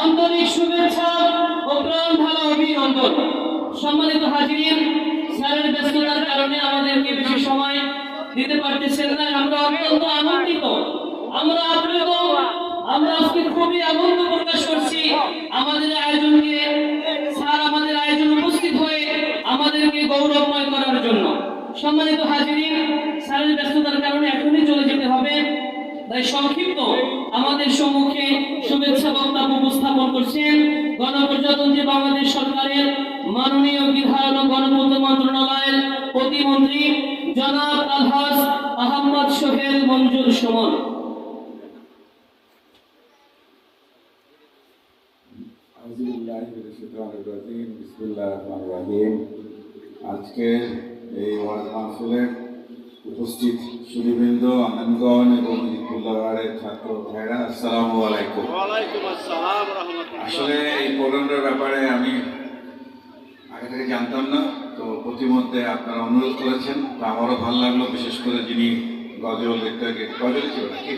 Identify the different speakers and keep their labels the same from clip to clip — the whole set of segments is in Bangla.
Speaker 1: আন্তরিক শুভেচ্ছা ও প্রাণ ঢালা অভিনন্দন। সম্মানিত হাজিরিন, স্যারের ব্যস্ততার কারণে আমাদেরকে বেশি সময় দিতে পারতেছেন না। আমরা অত্যন্ত আনন্দিত, আমরা আপ্লুত, আমরা আজকে খুবই আনন্দ প্রকাশ করছি আমাদের আয়োজনকে, স্যার আমাদের আয়োজন উপস্থিত হয়ে আমাদেরকে গৌরবময় করার জন্য। সম্মানিত হাজিরিন, স্যারের ব্যস্ততার কারণে এখনই চলে যেতে হবে, তাই সংক্ষিপ্ত আমাদের সম্মুখে শুভেচ্ছা বক্তব্য উপস্থাপন করছেন গণপ্রজাতন্ত্রী বাংলাদেশ সরকারের মাননীয় বিধায়ক ও গণপূর্ত মন্ত্রণালয়ের প্রতিমন্ত্রী জনাব আলহাজ আহমদ সোহেল মঞ্জুর সুমন।
Speaker 2: আজকে এই ওয়াজ মাহফিলে উপস্থিত সুধীবৃন্দ, আনন্দগণ এবং ইকুল্লাহের ছাত্র ভাইরা, আসসালামু আলাইকুম। আসলে এই প্রোগ্রামটার ব্যাপারে আমি আগে থেকে জানতাম না, তো প্রতিমধ্যে আপনারা অনুরোধ করেছেন, তো আমারও ভালো লাগলো। বিশেষ করে যিনি গজল ছিল নাকি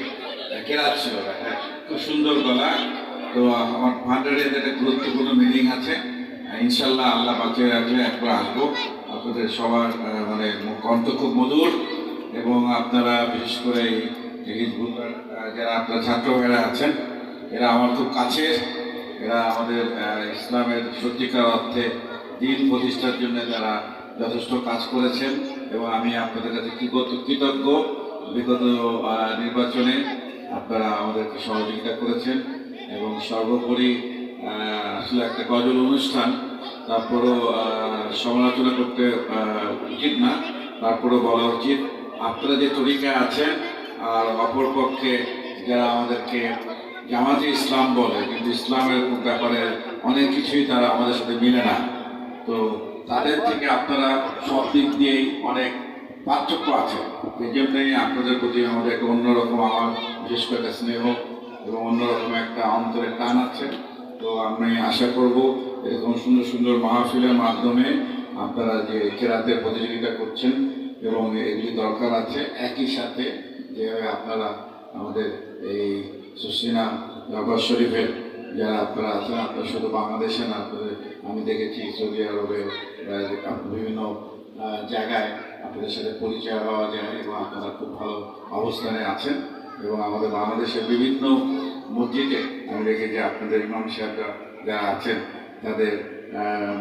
Speaker 2: কেরাত ছিল, খুব সুন্দর গলা। তো আমার ভান্ডারে একটা গুরুত্বপূর্ণ মিটিং আছে, ইনশাল্লাহ আল্লাহ বাঁচিয়ে রাখলে একবার আসবো। আপনাদের সবার মানে কণ্ঠ খুব মধুর, এবং আপনারা বিশেষ করে এই যারা আপনার ছাত্র ভাইরা আছেন, এরা আমার খুব কাছের। এরা আমাদের ইসলামের সত্যিকার অর্থে দিন প্রতিষ্ঠার জন্য যারা যথেষ্ট কাজ করেছেন, এবং আমি আপনাদের কাছে কৃতজ্ঞ। বিগত নির্বাচনে আপনারা আমাদেরকে সহযোগিতা করেছেন, এবং সর্বোপরি আসলে একটা গজল অনুষ্ঠান, তারপরও সমালোচনা করতে উচিত না, তারপরেও বলা উচিত আপনারা যে তরিকায় আছেন, আর অপরপক্ষে যারা আমাদেরকে জামাতে ইসলাম বলে, কিন্তু ইসলামের ব্যাপারে অনেক কিছুই তারা আমাদের সাথে মিলে না। তো তাদের থেকে আপনারা সব দিক দিয়েই অনেক পার্থক্য আছে। এই জন্যই আপনাদের প্রতি আমাদের একটা অন্যরকম, আমার বিশেষ করে একটা স্নেহ এবং অন্যরকম একটা অন্তরের টান আছে। তো আমি আশা করব এরকম সুন্দর সুন্দর মাহফিলের মাধ্যমে আপনারা যে কেরাতের প্রতিযোগিতা করছেন, এবং এগুলি দরকার আছে, একই সাথে যেভাবে আপনারা আমাদের এই সুসিনা দরবার শরীফের যারা আপনারা আছেন, আপনারা শুধু বাংলাদেশে না, আপনাদের আমি দেখেছি সৌদি আরবে বিভিন্ন জায়গায় আপনাদের সাথে পরিচয় হওয়া যায়, এবং আপনারা খুব ভালো অবস্থানে আছেন। এবং আমাদের বাংলাদেশের বিভিন্ন মসজিদে আমি দেখেছি আপনাদের ইমাম সাহেবরা যারা আছেন, তাদের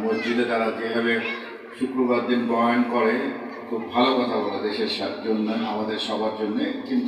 Speaker 2: মসজিদে তারা যেভাবে শুক্রবার দিন বয়ান করে, খুব ভালো কথা বলে দেশের জন্য, আমাদের সবার জন্য। কিন্তু